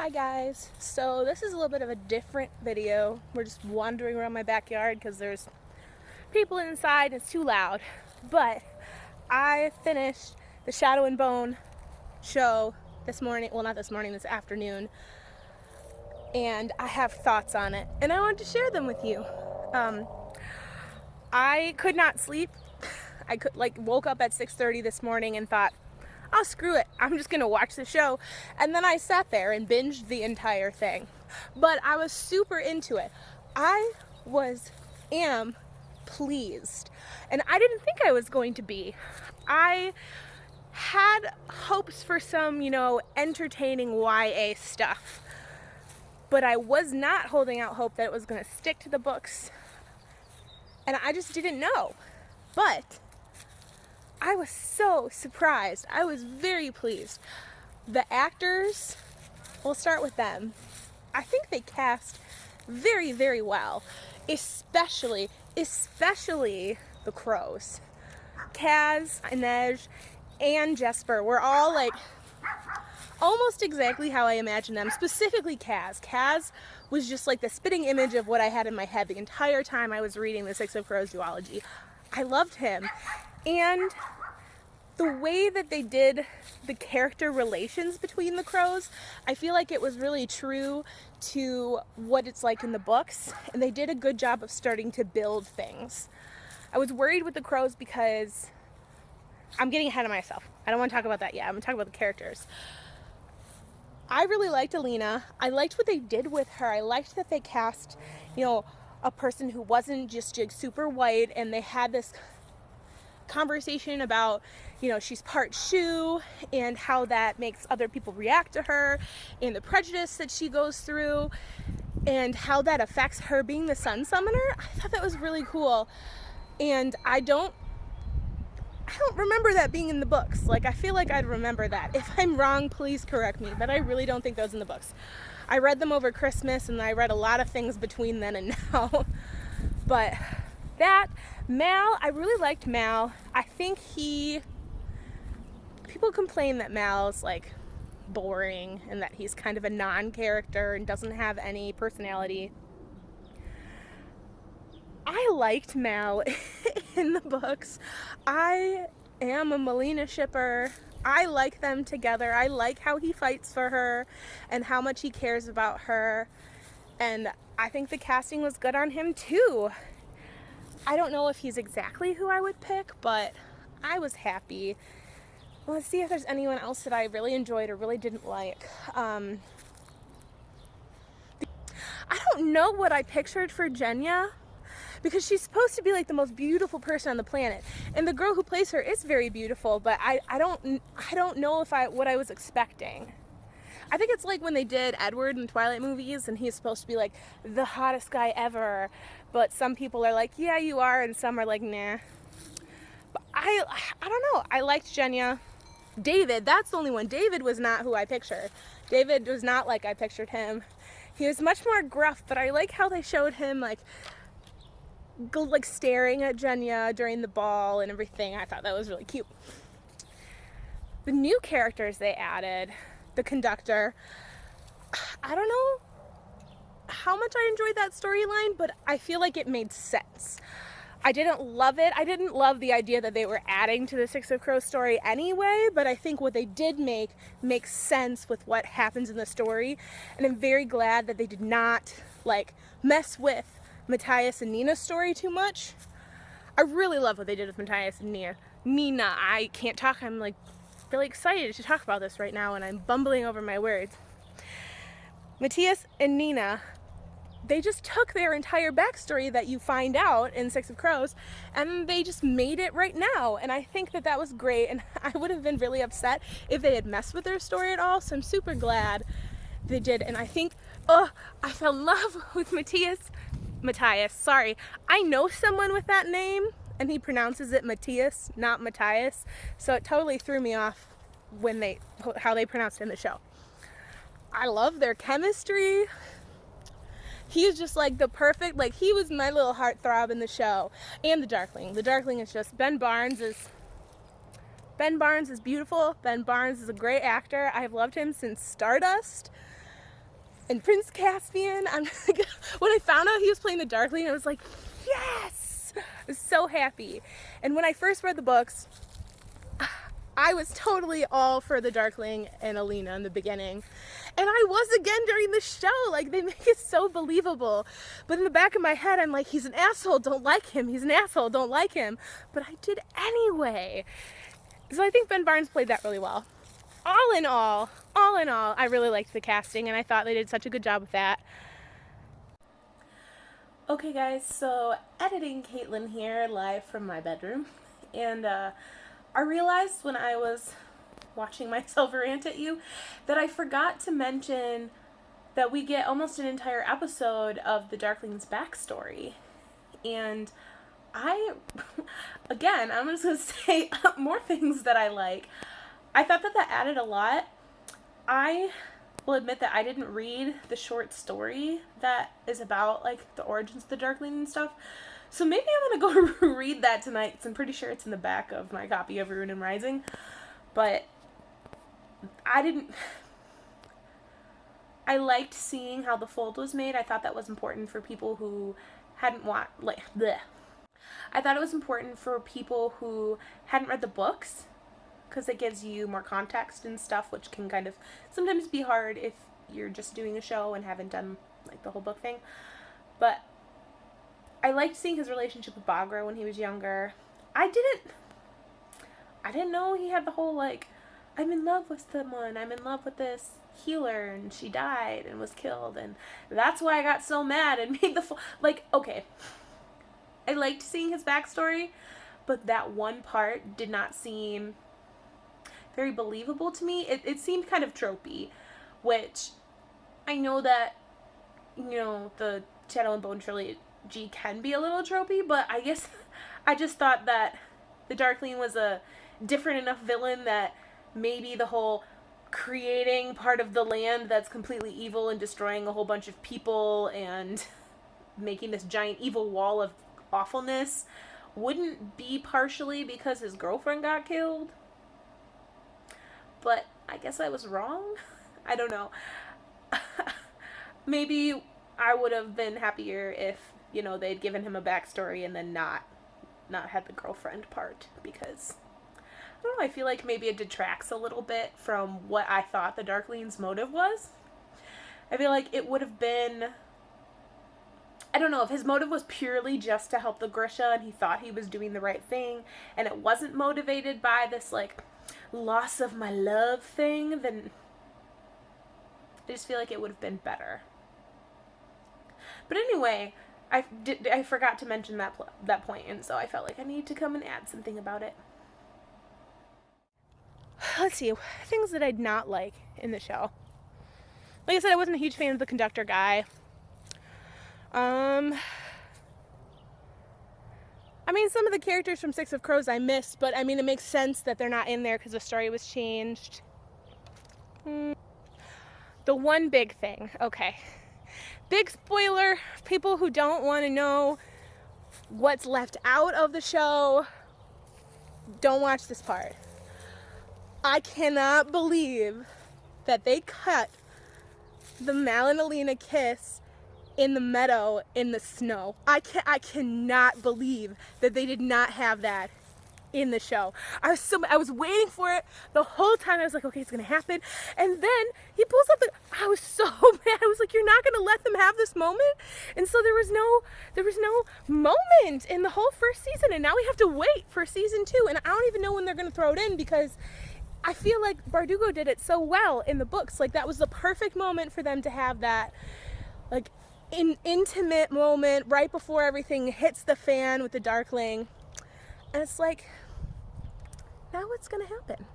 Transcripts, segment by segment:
Hi guys, so this is a little bit of a different video. We're just wandering around my backyard because there's people inside and it's too loud. But I finished the Shadow and Bone show this morning, well not this morning, this afternoon. And I have thoughts on it and I wanted to share them with you. I could not sleep. I woke up at 6:30 this morning and thought, oh, screw it, I'm just gonna watch the show. And then I sat there and binged the entire thing. But I was super into it. I am pleased. And I didn't think I was going to be. I had hopes for some, entertaining YA stuff. But I was not holding out hope that it was gonna stick to the books. And I just didn't know. But I was so surprised. I was very pleased. The actors, we'll start with them. I think they cast very, very well, especially the crows. Kaz, Inej, and Jesper were all like almost exactly how I imagined them, specifically Kaz. Kaz was just like the spitting image of what I had in my head the entire time I was reading the Six of Crows duology. I loved him. And the way that they did the character relations between the crows, I feel like it was really true to what it's like in the books, and they did a good job of starting to build things. I was worried with the crows because I'm getting ahead of myself. I don't want to talk about that yet. I'm going to talk about the characters. I really liked Alina. I liked what they did with her. I liked that they cast, a person who wasn't just super white, and they had this conversation about, she's part Shu and how that makes other people react to her and the prejudice that she goes through and how that affects her being the sun summoner. I thought that was really cool. And I don't remember that being in the books. I feel like I'd remember that. If I'm wrong, please correct me, but I really don't think that was in the books. I read them over Christmas and I read a lot of things between then and now. But Mal, I really liked Mal. I think people complain that Mal's boring and that he's kind of a non-character and doesn't have any personality. I liked Mal in the books. I am a Melina shipper. I like them together. I like how he fights for her and how much he cares about her. And I think the casting was good on him too. I don't know if he's exactly who I would pick, but I was happy. Let's see if there's anyone else that I really enjoyed or really didn't like. I don't know what I pictured for Jenya, because she's supposed to be the most beautiful person on the planet, and the girl who plays her is very beautiful, but I don't know what I was expecting. I think it's like when they did Edward in Twilight movies and he's supposed to be the hottest guy ever, but some people are like, yeah, you are, and some are like, nah. But I don't know. I liked Jenya. David, that's the only one. David was not who I pictured. David was not like I pictured him. He was much more gruff, but I like how they showed him staring at Jenya during the ball and everything. I thought that was really cute. The new characters they added, the conductor, I don't know how much I enjoyed that storyline, but I feel like it made sense. I didn't love it. I didn't love the idea that they were adding to the Six of Crows story anyway, but I think what they did makes sense with what happens in the story, and I'm very glad that they did not mess with Matthias and Nina's story too much. I really love what they did with Matthias and Nina. I can't talk. I'm really excited to talk about this right now, and I'm bumbling over my words. Matthias and Nina, they just took their entire backstory that you find out in Six of Crows, and they just made it right now, and I think that was great, and I would have been really upset if they had messed with their story at all, so I'm super glad they did. And I think, I fell in love with Matthias, sorry. I know someone with that name, and he pronounces it Matthias, not Matthias, so it totally threw me off how they pronounced it in the show. I love their chemistry. He's just the perfect, he was my little heartthrob in the show. And the Darkling. The Darkling is just, Ben Barnes is beautiful. Ben Barnes is a great actor. I've loved him since Stardust. And Prince Caspian, I'm like, when I found out he was playing the Darkling, I was like, yes! I was so happy. And when I first read the books, I was totally all for the Darkling and Alina in the beginning. And I was again during the show. Like, they make it so believable. But in the back of my head, I'm like, he's an asshole, don't like him. He's an asshole, don't like him. But I did anyway. So I think Ben Barnes played that really well. All in all, I really liked the casting, and I thought they did such a good job with that. Okay guys, so editing Caitlin here, live from my bedroom. And I realized when I was watching myself rant at you that I forgot to mention that we get almost an entire episode of the Darkling's backstory. And again, I'm just going to say more things that I like. I thought that added a lot. I will admit that I didn't read the short story that is about, like, the origins of the Darkling and stuff. So maybe I'm going to go read that tonight, because I'm pretty sure it's in the back of my copy of Ruin and Rising. But I liked seeing how the fold was made. I thought that was important for people who hadn't I thought it was important for people who hadn't read the books, because it gives you more context and stuff, which can kind of sometimes be hard if you're just doing a show and haven't done, like, the whole book thing. But I liked seeing his relationship with Baghra when he was younger. I didn't know he had the whole, like, I'm in love with someone, I'm in love with this healer, and she died and was killed, and that's why I got so mad and made okay. I liked seeing his backstory, but that one part did not seem very believable to me. It seemed kind of tropey, which I know that, the Shadow and Bone trilogy can be a little tropey, but I guess I just thought that the Darkling was a different enough villain that maybe the whole creating part of the land that's completely evil and destroying a whole bunch of people and making this giant evil wall of awfulness wouldn't be partially because his girlfriend got killed. But I guess I was wrong. I don't know. Maybe I would have been happier if, they'd given him a backstory and then not had the girlfriend part, because I don't know, I feel like maybe it detracts a little bit from what I thought the Darkling's motive was. I feel like it would have been, I don't know, if his motive was purely just to help the Grisha and he thought he was doing the right thing and it wasn't motivated by this, like, loss of my love thing, then I just feel like it would have been better. But anyway, I forgot to mention that point, and so I felt like I needed to come and add something about it. Let's see, things that I did not like in the show. Like I said, I wasn't a huge fan of the conductor guy. I mean, some of the characters from Six of Crows I missed, but I mean, it makes sense that they're not in there because the story was changed. The one big thing, okay. Big spoiler, people who don't want to know what's left out of the show, don't watch this part. I cannot believe that they cut the Mal and Alina kiss in the meadow in the snow. I cannot believe that they did not have that in the show. I was waiting for it the whole time. I was like, okay, it's gonna happen. And then he pulls up I was so mad. I was like, you're not gonna let them have this moment? And so there was no moment in the whole first season, and now we have to wait for season 2, and I don't even know when they're gonna throw it in, because I feel like Bardugo did it so well in the books. Like, that was the perfect moment for them to have that, like, intimate moment right before everything hits the fan with the Darkling. And it's like, now what's gonna happen?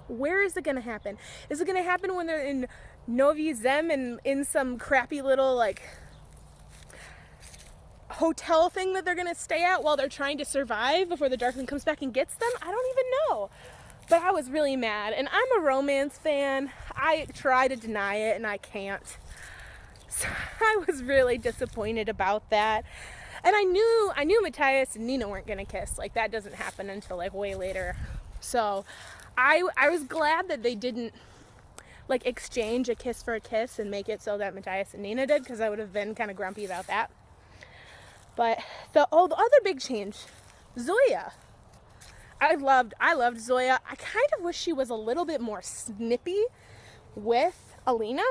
Where is it gonna happen? Is it gonna happen when they're in Novi Zem and in some crappy little, like, hotel thing that they're gonna stay at while they're trying to survive before the Darkling comes back and gets them? I don't even know. But I was really mad, and I'm a romance fan. I try to deny it, and I can't. So I was really disappointed about that. And I knew Matthias and Nina weren't gonna kiss. Like, that doesn't happen until, like, way later. So I was glad that they didn't like exchange a kiss for a kiss and make it so that Matthias and Nina did, because I would have been kind of grumpy about that. But the other big change, Zoya. I loved Zoya. I kind of wish she was a little bit more snippy with Alina.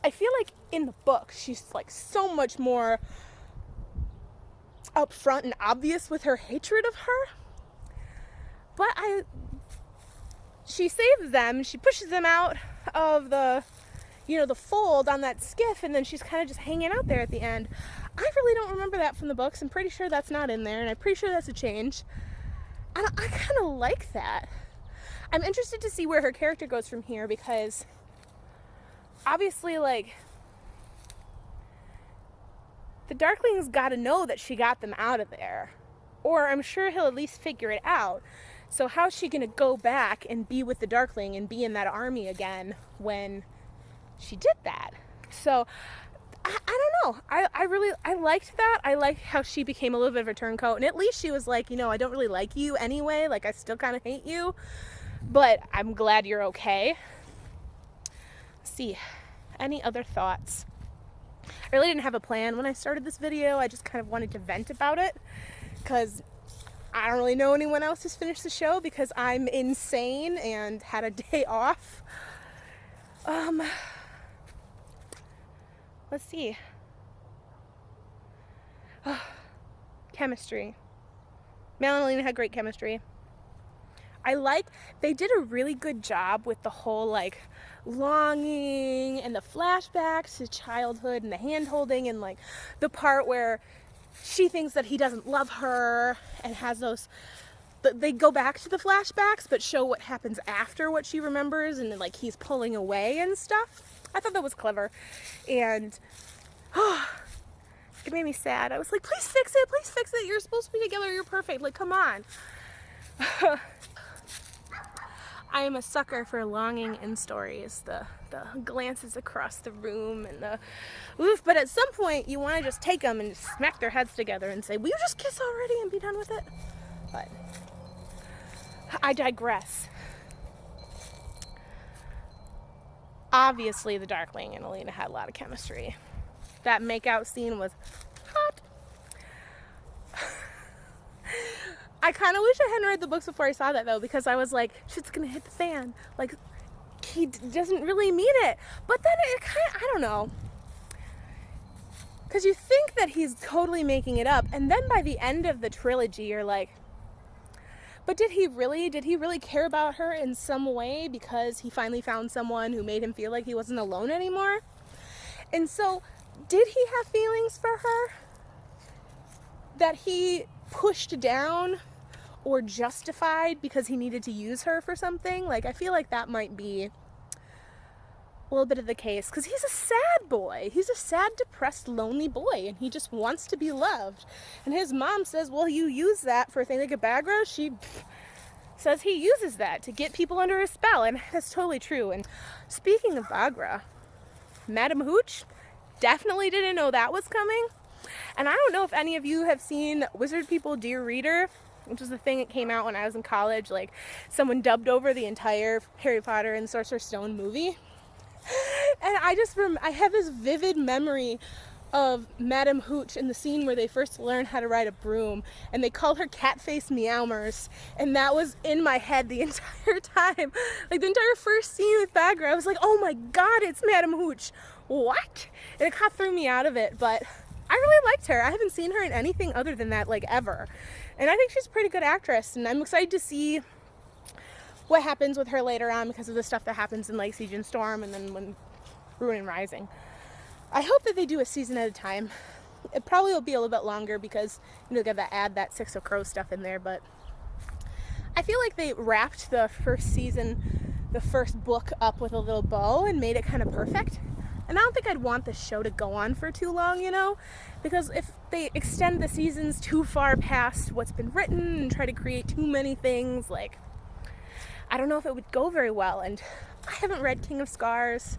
I feel like in the book she's like so much more upfront and obvious with her hatred of her. But she saves them, she pushes them out of the fold on that skiff, and then she's kind of just hanging out there at the end. I really don't remember that from the books. I'm pretty sure that's not in there, and I'm pretty sure that's a change. And I kind of like that. I'm interested to see where her character goes from here, because obviously, like, the Darkling's got to know that she got them out of there, or I'm sure he'll at least figure it out. So how's she gonna go back and be with the Darkling and be in that army again when she did that? So I don't know. I liked that. I liked how she became a little bit of a turncoat, and at least she was like, I don't really like you anyway. Like, I still kind of hate you, but I'm glad you're okay. Let's see, any other thoughts? I really didn't have a plan when I started this video. I just kind of wanted to vent about it, because I don't really know anyone else who's finished the show, because I'm insane and had a day off. Let's see. Chemistry. Mal and Alina had great chemistry. They did a really good job with the whole, like, longing and the flashbacks to childhood and the hand-holding, and, like, the part where she thinks that he doesn't love her and has those... They go back to the flashbacks but show what happens after what she remembers, and, like, he's pulling away and stuff. I thought that was clever. And it made me sad. I was like, please fix it. You're supposed to be together. You're perfect. Like, come on. I am a sucker for longing in stories. The glances across the room and the oof. But at some point, you want to just take them and just smack their heads together and say, will you just kiss already and be done with it? But I digress. Obviously, the Darkling and Alina had a lot of chemistry. That makeout scene was hot. I kind of wish I hadn't read the books before I saw that, though, because I was like, shit's gonna hit the fan. Like, he doesn't really mean it. But then it kind of, I don't know. Because you think that he's totally making it up, and then by the end of the trilogy, you're like, but did he really care about her in some way, because he finally found someone who made him feel like he wasn't alone anymore? And so, did he have feelings for her that he pushed down or justified because he needed to use her for something? Like, I feel like that might be a little bit of the case, because he's a sad boy. He's a sad, depressed, lonely boy, and he just wants to be loved. And his mom says, well, you use that for a thing like a Bagra. She says he uses that to get people under his spell, and that's totally true. And speaking of Bagra, Madam Hooch definitely didn't know that was coming. And I don't know if any of you have seen Wizard People Dear Reader, which was the thing that came out when I was in college. Like, someone dubbed over the entire Harry Potter and Sorcerer's Stone movie. And I have this vivid memory of Madam Hooch in the scene where they first learn how to ride a broom, and they call her Catface Meowmers, and that was in my head the entire time. Like, the entire first scene with Bagra, I was like, oh my god, it's Madam Hooch. What? And it kind of threw me out of it, but I really liked her. I haven't seen her in anything other than that, like, ever. And I think she's a pretty good actress, and I'm excited to see what happens with her later on, because of the stuff that happens in, like, Siege and Storm, and then when Ruin and Rising. I hope that they do a season at a time. It probably will be a little bit longer, because, they gotta add that Six of Crows stuff in there, but I feel like they wrapped the first season, the first book, up with a little bow and made it kind of perfect. And I don't think I'd want the show to go on for too long, because if they extend the seasons too far past what's been written and try to create too many things, like, I don't know if it would go very well. And I haven't read King of Scars.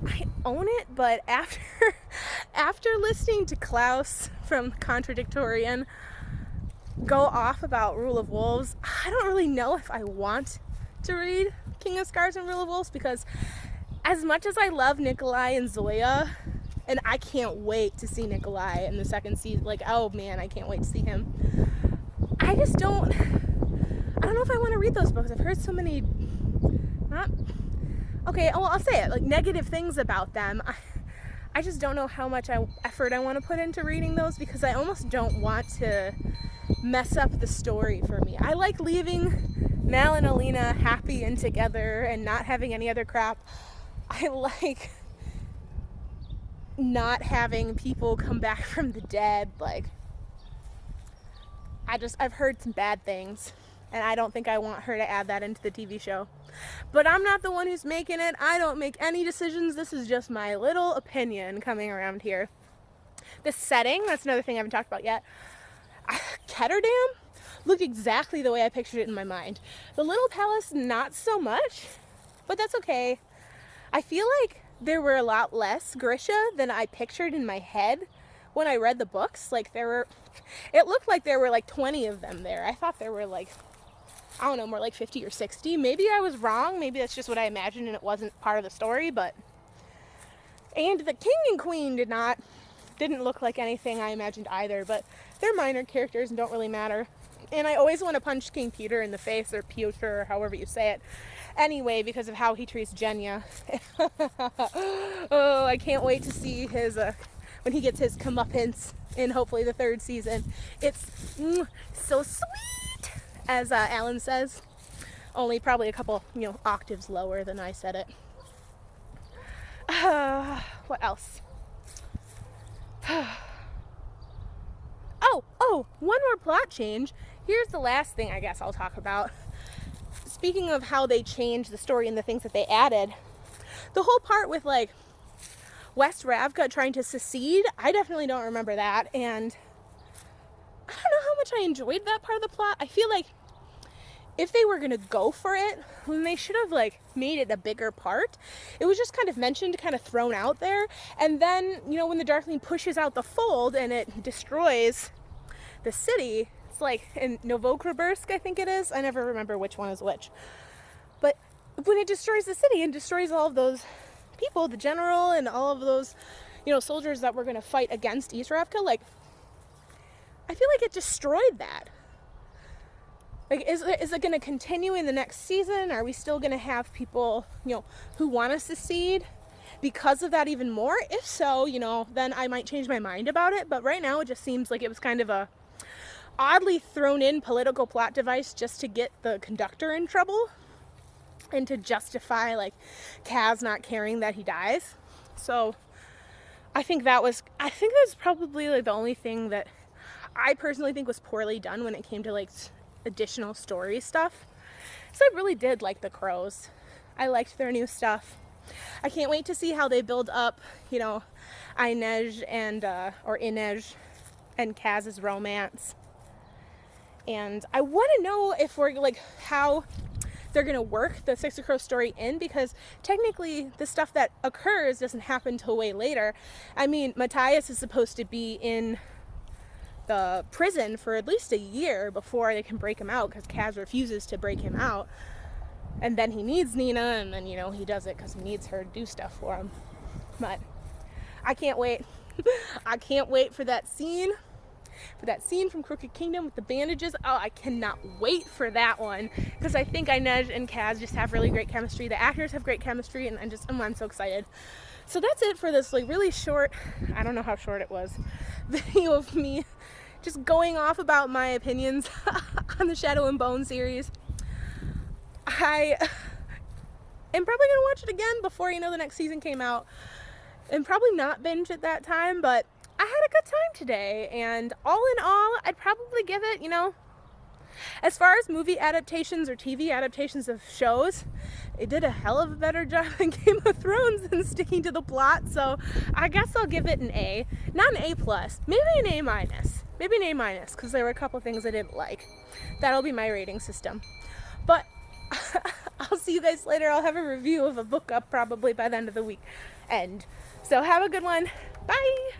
I own it, but after listening to Klaus from Contradictorian go off about Rule of Wolves, I don't really know if I want to read King of Scars and Rule of Wolves, because as much as I love Nikolai and Zoya, and I can't wait to see Nikolai in the second season, like, oh man, I can't wait to see him. I just don't know if I want to read those books. I've heard so many, I'll say it, like negative things about them. I just don't know how much effort I want to put into reading those, because I almost don't want to mess up the story for me. I like leaving Mal and Alina happy and together and not having any other crap. I like not having people come back from the dead. Like, I've heard some bad things, and I don't think I want her to add that into the TV show. But I'm not the one who's making it. I don't make any decisions. This is just my little opinion coming around here. The setting, that's another thing I haven't talked about yet. Ketterdam looked exactly the way I pictured it in my mind. The Little Palace, not so much, but that's okay. I feel like there were a lot less Grisha than I pictured in my head when I read the books. Like, it looked like there were like 20 of them there. I thought there were like, I don't know, more like 50 or 60. Maybe I was wrong. Maybe that's just what I imagined and it wasn't part of the story. And the king and queen didn't look like anything I imagined either, but they're minor characters and don't really matter. And I always want to punch King Peter in the face, or Piotr, or however you say it, anyway, because of how he treats Genya. Oh, I can't wait to see his when he gets his comeuppance in hopefully the third season. It's so sweet, as Alan says, only probably a couple octaves lower than I said it. What else? One more plot change. Here's the last thing I guess I'll talk about. Speaking of how they changed the story and the things that they added, the whole part with like West Ravka trying to secede, I definitely don't remember that, and I don't know how much I enjoyed that part of the plot. I feel like if they were gonna go for it, then they should have like made it a bigger part. It was just kind of mentioned, kind of thrown out there, and then when the Darkling pushes out the fold and it destroys the city, it's like in Novokrobursk, I think it is. I never remember which one is which. But when it destroys the city and destroys all of those people, the general and all of those, soldiers that were going to fight against East Ravka, like, I feel like it destroyed that. Like, is it going to continue in the next season? Are we still going to have people, who want to secede because of that even more? If so, then I might change my mind about it. But right now it just seems like it was kind of a oddly thrown in political plot device just to get the conductor in trouble and to justify like Kaz not caring that he dies. So I think that's probably like the only thing that I personally think was poorly done when it came to like additional story stuff. So I really did like the Crows. I liked their new stuff. I can't wait to see how they build up, Inej and or Inej and Kaz's romance. And I want to know if we're like how they're going to work the Six of Crows story in, because technically the stuff that occurs doesn't happen till way later. I mean, Matthias is supposed to be in the prison for at least a year before they can break him out, because Kaz refuses to break him out. And then he needs Nina, and then, he does it because he needs her to do stuff for him. But I can't wait. I can't wait for that scene. For that scene from Crooked Kingdom with the bandages. Oh, I cannot wait for that one, because I think Inej and Kaz just have really great chemistry. The actors have great chemistry, and I'm so excited. So that's it for this like really short, I don't know how short it was, video of me just going off about my opinions on the Shadow and Bone series. I am probably going to watch it again before the next season came out, and probably not binge at that time, but I had a good time today, and all in all, I'd probably give it, as far as movie adaptations or TV adaptations of shows, it did a hell of a better job than Game of Thrones in sticking to the plot, so I guess I'll give it an A. Not an A+, maybe an A-. Maybe an A-, because there were a couple things I didn't like. That'll be my rating system. But I'll see you guys later. I'll have a review of a book up probably by the end of the week. So have a good one. Bye!